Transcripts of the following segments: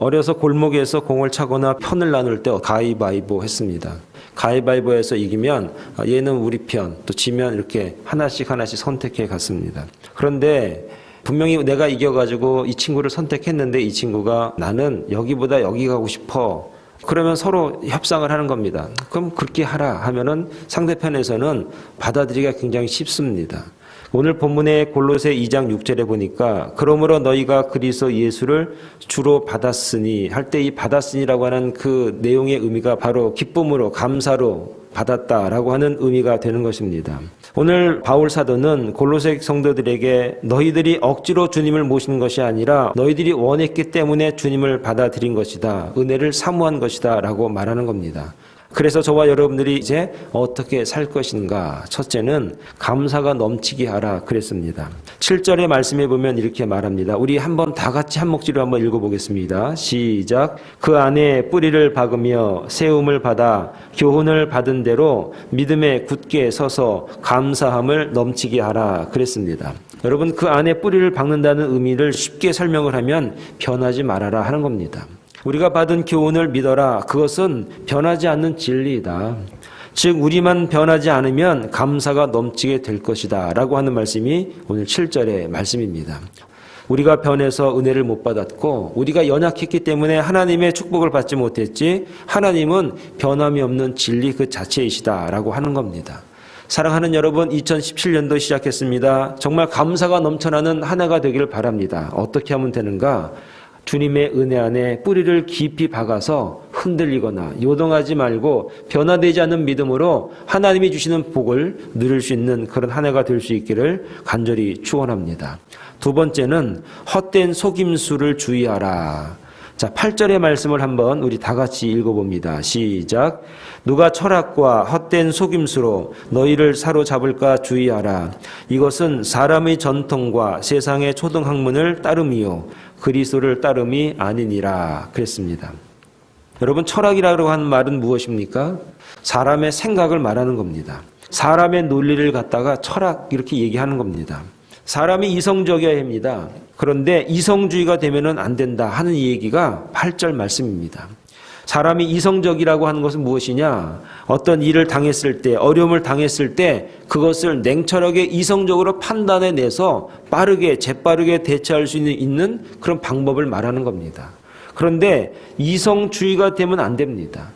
어려서 골목에서 공을 차거나 편을 나눌 때 가위바위보 했습니다. 가위바위보에서 이기면 얘는 우리 편, 또 지면 이렇게 하나씩 선택해 갔습니다. 그런데 분명히 내가 이겨가지고 이 친구를 선택했는데 이 친구가 나는 여기보다 여기 가고 싶어. 그러면 서로 협상을 하는 겁니다. 그럼 그렇게 하라 하면은 상대편에서는 받아들이기가 굉장히 쉽습니다. 오늘 본문의 골로새 2장 6절에 보니까 그러므로 너희가 그리스도 예수를 주로 받았으니 할 때 이 받았으니라고 하는 그 내용의 의미가 바로 기쁨으로 감사로 받았다라고 하는 의미가 되는 것입니다. 오늘 바울 사도는 골로새 성도들에게 너희들이 억지로 주님을 모신 것이 아니라 너희들이 원했기 때문에 주님을 받아들인 것이다. 은혜를 사모한 것이다 라고 말하는 겁니다. 그래서 저와 여러분들이 이제 어떻게 살 것인가? 첫째는 감사가 넘치게 하라 그랬습니다. 7절의 말씀에 보면 이렇게 말합니다. 우리 한번 다 같이 한 목소리로 한번 읽어보겠습니다. 시작. 그 안에 뿌리를 박으며 세움을 받아 교훈을 받은 대로 믿음에 굳게 서서 감사함을 넘치게 하라 그랬습니다. 여러분, 그 안에 뿌리를 박는다는 의미를 쉽게 설명을 하면 변하지 말아라 하는 겁니다. 우리가 받은 교훈을 믿어라. 그것은 변하지 않는 진리이다. 즉 우리만 변하지 않으면 감사가 넘치게 될 것이다 라고 하는 말씀이 오늘 7절의 말씀입니다. 우리가 변해서 은혜를 못 받았고 우리가 연약했기 때문에 하나님의 축복을 받지 못했지 하나님은 변함이 없는 진리 그 자체이시다 라고 하는 겁니다. 사랑하는 여러분, 2017년도 시작했습니다. 정말 감사가 넘쳐나는 한 해가 되기를 바랍니다. 어떻게 하면 되는가? 주님의 은혜 안에 뿌리를 깊이 박아서 흔들리거나 요동하지 말고 변화되지 않는 믿음으로 하나님이 주시는 복을 누릴 수 있는 그런 한 해가 될 수 있기를 간절히 축원합니다. 두 번째는 헛된 속임수를 주의하라. 자, 8절의 말씀을 한번 우리 다 같이 읽어봅니다. 시작. 누가 철학과 헛된 속임수로 너희를 사로잡을까 주의하라. 이것은 사람의 전통과 세상의 초등학문을 따름이요 그리스도를 따름이 아니니라 그랬습니다. 여러분, 철학이라고 하는 말은 무엇입니까? 사람의 생각을 말하는 겁니다. 사람의 논리를 갖다가 철학 이렇게 얘기하는 겁니다. 사람이 이성적이어야 합니다. 그런데 이성주의가 되면은 안 된다 하는 이 얘기가 8절 말씀입니다. 사람이 이성적이라고 하는 것은 무엇이냐? 어떤 일을 당했을 때, 어려움을 당했을 때 그것을 냉철하게 이성적으로 판단해내서 빠르게, 재빠르게 대처할 수 있는 그런 방법을 말하는 겁니다. 그런데 이성주의가 되면 안 됩니다.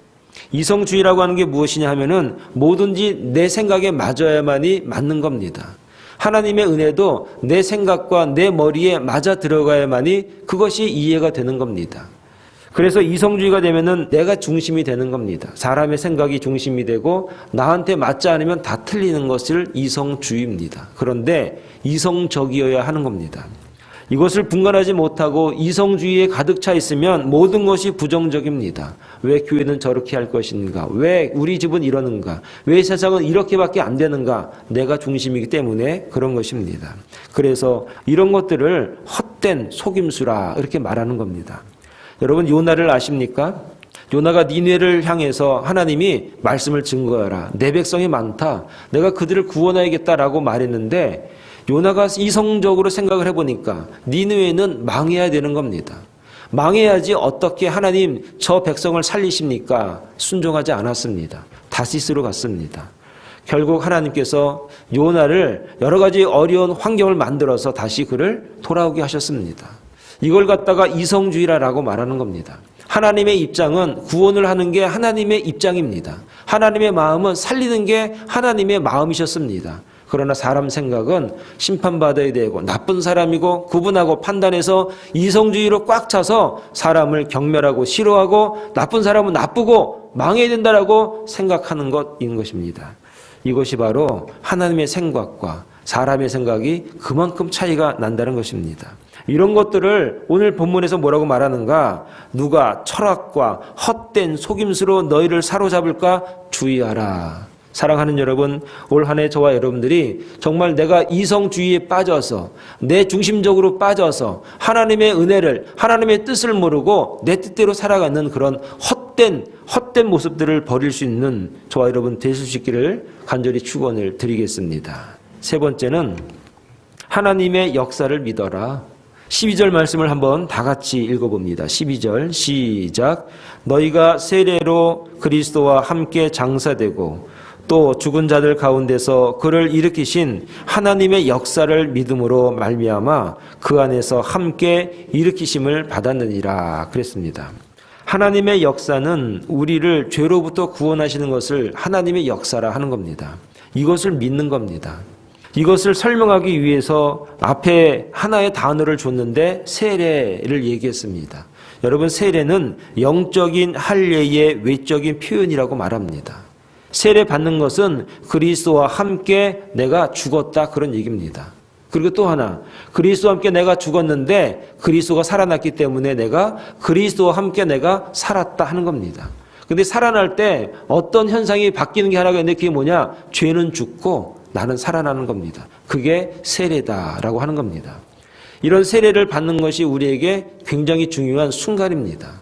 이성주의라고 하는 게 무엇이냐 하면은 뭐든지 내 생각에 맞아야만이 맞는 겁니다. 하나님의 은혜도 내 생각과 내 머리에 맞아 들어가야만이 그것이 이해가 되는 겁니다. 그래서 이성주의가 되면은 내가 중심이 되는 겁니다. 사람의 생각이 중심이 되고 나한테 맞지 않으면 다 틀리는 것을 이성주의입니다. 그런데 이성적이어야 하는 겁니다. 이것을 분간하지 못하고 이성주의에 가득 차 있으면 모든 것이 부정적입니다. 왜 교회는 저렇게 할 것인가? 왜 우리 집은 이러는가? 왜 세상은 이렇게밖에 안 되는가? 내가 중심이기 때문에 그런 것입니다. 그래서 이런 것들을 헛된 속임수라 이렇게 말하는 겁니다. 여러분, 요나를 아십니까? 요나가 니느웨를 향해서 하나님이 말씀을 증거하라. 내 백성이 많다. 내가 그들을 구원해야겠다라고 말했는데 요나가 이성적으로 생각을 해보니까 니느웨는 망해야 되는 겁니다. 망해야지 어떻게 하나님 저 백성을 살리십니까? 순종하지 않았습니다. 다시스로 갔습니다. 결국 하나님께서 요나를 여러 가지 어려운 환경을 만들어서 다시 그를 돌아오게 하셨습니다. 이걸 갖다가 이성주의라고 말하는 겁니다. 하나님의 입장은 구원을 하는 게 하나님의 입장입니다. 하나님의 마음은 살리는 게 하나님의 마음이셨습니다. 그러나 사람 생각은 심판받아야 되고 나쁜 사람이고 구분하고 판단해서 이성주의로 꽉 차서 사람을 경멸하고 싫어하고 나쁜 사람은 나쁘고 망해야 된다라고 생각하는 것인 것입니다. 이것이 바로 하나님의 생각과 사람의 생각이 그만큼 차이가 난다는 것입니다. 이런 것들을 오늘 본문에서 뭐라고 말하는가? 누가 철학과 헛된 속임수로 너희를 사로잡을까 주의하라. 사랑하는 여러분, 올 한 해 저와 여러분들이 정말 내가 이성주의에 빠져서 내 중심적으로 빠져서 하나님의 은혜를, 하나님의 뜻을 모르고 내 뜻대로 살아가는 그런 헛된 모습들을 버릴 수 있는 저와 여러분 되실 수 있기를 간절히 축원을 드리겠습니다. 세 번째는 하나님의 역사를 믿어라. 12절 말씀을 한번 다 같이 읽어봅니다. 12절 시작. 너희가 세례로 그리스도와 함께 장사되고 또 죽은 자들 가운데서 그를 일으키신 하나님의 역사를 믿음으로 말미암아 그 안에서 함께 일으키심을 받았느니라 그랬습니다. 하나님의 역사는 우리를 죄로부터 구원하시는 것을 하나님의 역사라 하는 겁니다. 이것을 믿는 겁니다. 이것을 설명하기 위해서 앞에 하나의 단어를 줬는데 세례를 얘기했습니다. 여러분, 세례는 영적인 할례의 외적인 표현이라고 말합니다. 세례 받는 것은 그리스도와 함께 내가 죽었다 그런 얘기입니다. 그리고 또 하나, 그리스도와 함께 내가 죽었는데 그리스도가 살아났기 때문에 내가 그리스도와 함께 내가 살았다 하는 겁니다. 근데 살아날 때 어떤 현상이 바뀌는 게 하나가 있는데 그게 뭐냐? 죄는 죽고 나는 살아나는 겁니다. 그게 세례다라고 하는 겁니다. 이런 세례를 받는 것이 우리에게 굉장히 중요한 순간입니다.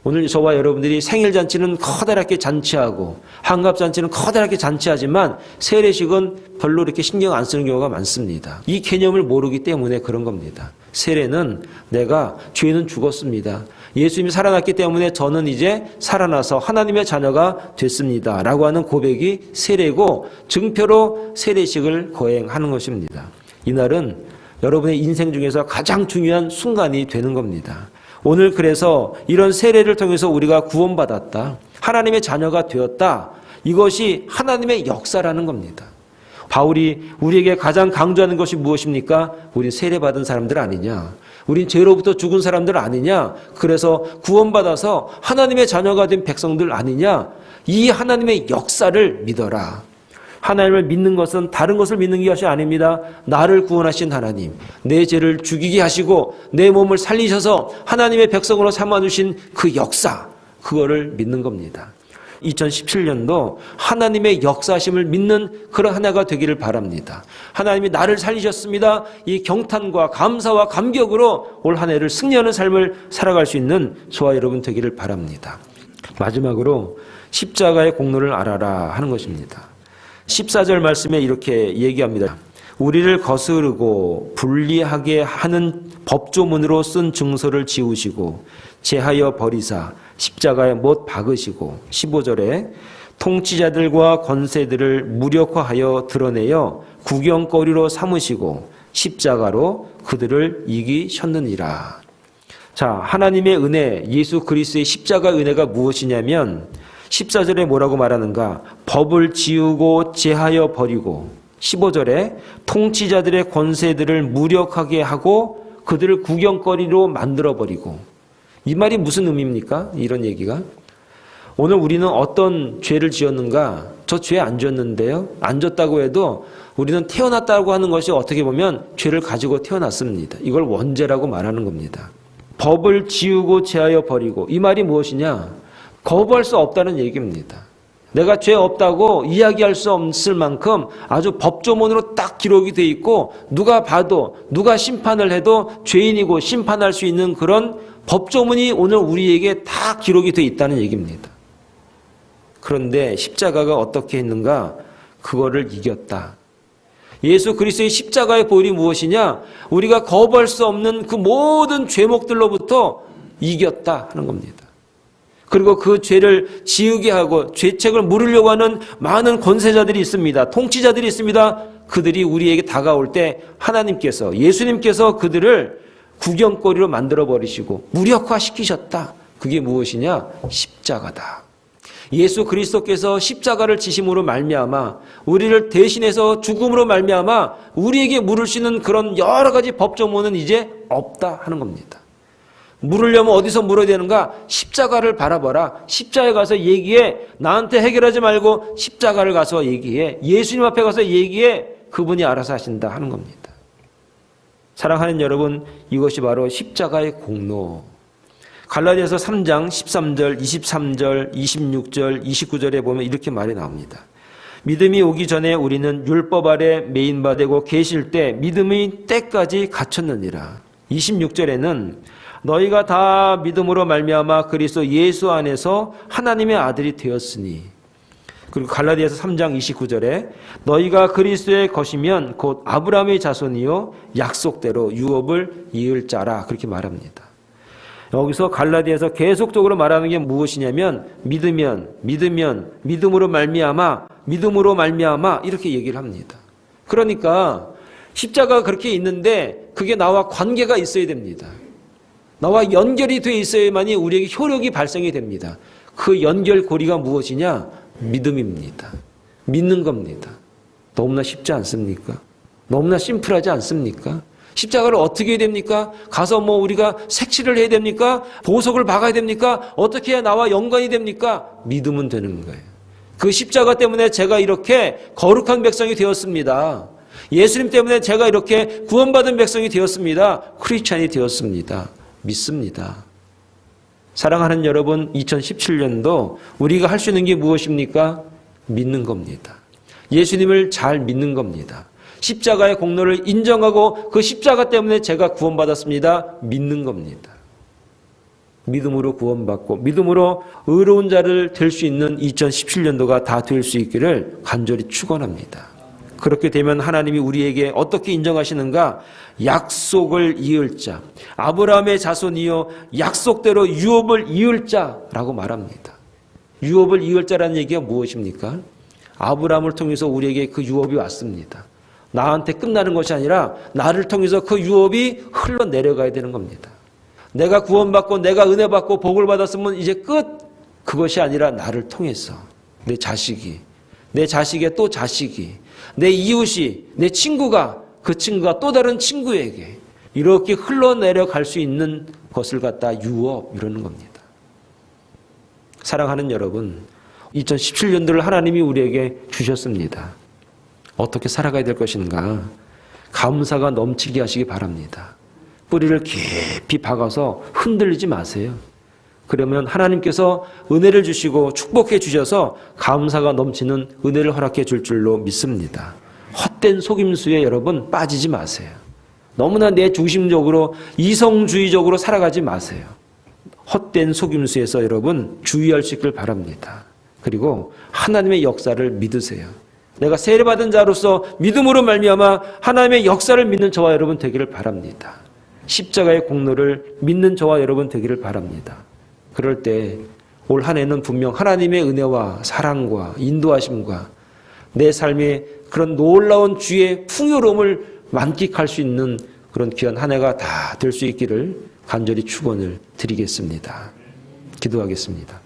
오늘 저와 여러분들이 생일잔치는 커다랗게 잔치하고 환갑잔치는 커다랗게 잔치하지만 세례식은 별로 이렇게 신경 안 쓰는 경우가 많습니다. 이 개념을 모르기 때문에 그런 겁니다. 세례는 내가 죄는 죽었습니다. 예수님이 살아났기 때문에 저는 이제 살아나서 하나님의 자녀가 됐습니다. 라고 하는 고백이 세례고 증표로 세례식을 거행하는 것입니다. 이날은 여러분의 인생 중에서 가장 중요한 순간이 되는 겁니다. 오늘 그래서 이런 세례를 통해서 우리가 구원받았다. 하나님의 자녀가 되었다. 이것이 하나님의 역사라는 겁니다. 바울이 우리에게 가장 강조하는 것이 무엇입니까? 우린 세례받은 사람들 아니냐? 우린 죄로부터 죽은 사람들 아니냐? 그래서 구원받아서 하나님의 자녀가 된 백성들 아니냐? 이 하나님의 역사를 믿어라. 하나님을 믿는 것은 다른 것을 믿는 것이 아닙니다. 나를 구원하신 하나님, 내 죄를 죽이게 하시고 내 몸을 살리셔서 하나님의 백성으로 삼아주신 그 역사, 그거를 믿는 겁니다. 2017년도 하나님의 역사심을 믿는 그런 하나가 되기를 바랍니다. 하나님이 나를 살리셨습니다. 이 경탄과 감사와 감격으로 올 한 해를 승리하는 삶을 살아갈 수 있는 저와 여러분 되기를 바랍니다. 마지막으로 십자가의 공로를 알아라 하는 것입니다. 14절 말씀에 이렇게 얘기합니다. 우리를 거스르고 불리하게 하는 법조문으로 쓴 증서를 지우시고 제하여 버리사 십자가에 못 박으시고 15절에 통치자들과 권세들을 무력화하여 드러내어 구경거리로 삼으시고 십자가로 그들을 이기셨느니라. 자, 하나님의 은혜, 예수 그리스도의 십자가 은혜가 무엇이냐면 14절에 뭐라고 말하는가? 법을 지우고 제하여 버리고 15절에 통치자들의 권세들을 무력하게 하고 그들을 구경거리로 만들어버리고. 이 말이 무슨 의미입니까? 이런 얘기가. 오늘 우리는 어떤 죄를 지었는가? 저 죄 안 지었는데요. 안 졌다고 해도 우리는 태어났다고 하는 것이 어떻게 보면 죄를 가지고 태어났습니다. 이걸 원죄라고 말하는 겁니다. 법을 지우고 제하여 버리고. 이 말이 무엇이냐? 거부할 수 없다는 얘기입니다. 내가 죄 없다고 이야기할 수 없을 만큼 아주 법조문으로 딱 기록이 돼 있고 누가 봐도 누가 심판을 해도 죄인이고 심판할 수 있는 그런 법조문이 오늘 우리에게 다 기록이 돼 있다는 얘기입니다. 그런데 십자가가 어떻게 했는가? 그거를 이겼다. 예수 그리스도의 십자가의 보혈이 무엇이냐? 우리가 거부할 수 없는 그 모든 죄목들로부터 이겼다 하는 겁니다. 그리고 그 죄를 지우게 하고 죄책을 물으려고 하는 많은 권세자들이 있습니다. 통치자들이 있습니다. 그들이 우리에게 다가올 때 하나님께서, 예수님께서 그들을 구경거리로 만들어버리시고 무력화시키셨다. 그게 무엇이냐? 십자가다. 예수 그리스도께서 십자가를 지심으로 말미암아 우리를 대신해서 죽음으로 말미암아 우리에게 물을 수 있는 그런 여러 가지 법조문은 이제 없다 하는 겁니다. 물으려면 어디서 물어야 되는가? 십자가를 바라봐라. 십자가에 가서 얘기해. 나한테 해결하지 말고 십자가를 가서 얘기해. 예수님 앞에 가서 얘기해. 그분이 알아서 하신다 하는 겁니다. 사랑하는 여러분, 이것이 바로 십자가의 공로. 갈라디아서 3장 13절, 23절, 26절, 29절에 보면 이렇게 말이 나옵니다. 믿음이 오기 전에 우리는 율법 아래 매인바 되고 계실 때 믿음의 때까지 갖췄느니라. 26절에는 너희가 다 믿음으로 말미암아 그리스도 예수 안에서 하나님의 아들이 되었으니. 그리고 갈라디아서 3장 29절에 너희가 그리스도의 것이면 곧 아브라함의 자손이요 약속대로 유업을 이을 자라 그렇게 말합니다. 여기서 갈라디아서 계속적으로 말하는 게 무엇이냐면 믿음으로 말미암아 이렇게 얘기를 합니다. 그러니까 십자가가 그렇게 있는데 그게 나와 관계가 있어야 됩니다. 나와 연결이 돼 있어야만이 우리에게 효력이 발생이 됩니다. 그 연결고리가 무엇이냐? 믿음입니다. 믿는 겁니다. 너무나 쉽지 않습니까? 너무나 심플하지 않습니까? 십자가를 어떻게 해야 됩니까? 가서 우리가 색칠을 해야 됩니까? 보석을 박아야 됩니까? 어떻게 해야 나와 연관이 됩니까? 믿으면 되는 거예요. 그 십자가 때문에 제가 이렇게 거룩한 백성이 되었습니다. 예수님 때문에 제가 이렇게 구원받은 백성이 되었습니다. 크리스찬이 되었습니다. 믿습니다. 사랑하는 여러분, 2017년도 우리가 할 수 있는 게 무엇입니까? 믿는 겁니다. 예수님을 잘 믿는 겁니다. 십자가의 공로를 인정하고 그 십자가 때문에 제가 구원받았습니다. 믿는 겁니다. 믿음으로 구원받고 믿음으로 의로운 자를 될 수 있는 2017년도가 다 될 수 있기를 간절히 축원합니다. 그렇게 되면 하나님이 우리에게 어떻게 인정하시는가? 약속을 이을 자, 아브라함의 자손이요 약속대로 유업을 이을 자라고 말합니다. 유업을 이을 자라는 얘기가 무엇입니까? 아브라함을 통해서 우리에게 그 유업이 왔습니다. 나한테 끝나는 것이 아니라 나를 통해서 그 유업이 흘러내려가야 되는 겁니다. 내가 구원받고 내가 은혜 받고 복을 받았으면 이제 끝. 그것이 아니라 나를 통해서 내 자식이, 내 자식의 또 자식이, 내 이웃이, 내 친구가, 그 친구가 또 다른 친구에게 이렇게 흘러내려갈 수 있는 것을 갖다 유업 이러는 겁니다. 사랑하는 여러분, 2017년도를 하나님이 우리에게 주셨습니다. 어떻게 살아가야 될 것인가? 감사가 넘치게 하시기 바랍니다. 뿌리를 깊이 박아서 흔들리지 마세요. 그러면 하나님께서 은혜를 주시고 축복해 주셔서 감사가 넘치는 은혜를 허락해 줄 줄로 믿습니다. 헛된 속임수에 여러분 빠지지 마세요. 너무나 내 중심적으로 이성주의적으로 살아가지 마세요. 헛된 속임수에서 여러분 주의할 수 있길 바랍니다. 그리고 하나님의 역사를 믿으세요. 내가 세례받은 자로서 믿음으로 말미암아 하나님의 역사를 믿는 저와 여러분 되기를 바랍니다. 십자가의 공로를 믿는 저와 여러분 되기를 바랍니다. 그럴 때 올 한 해는 분명 하나님의 은혜와 사랑과 인도하심과 내 삶의 그런 놀라운 주의 풍요로움을 만끽할 수 있는 그런 귀한 한 해가 다 될 수 있기를 간절히 축원을 드리겠습니다. 기도하겠습니다.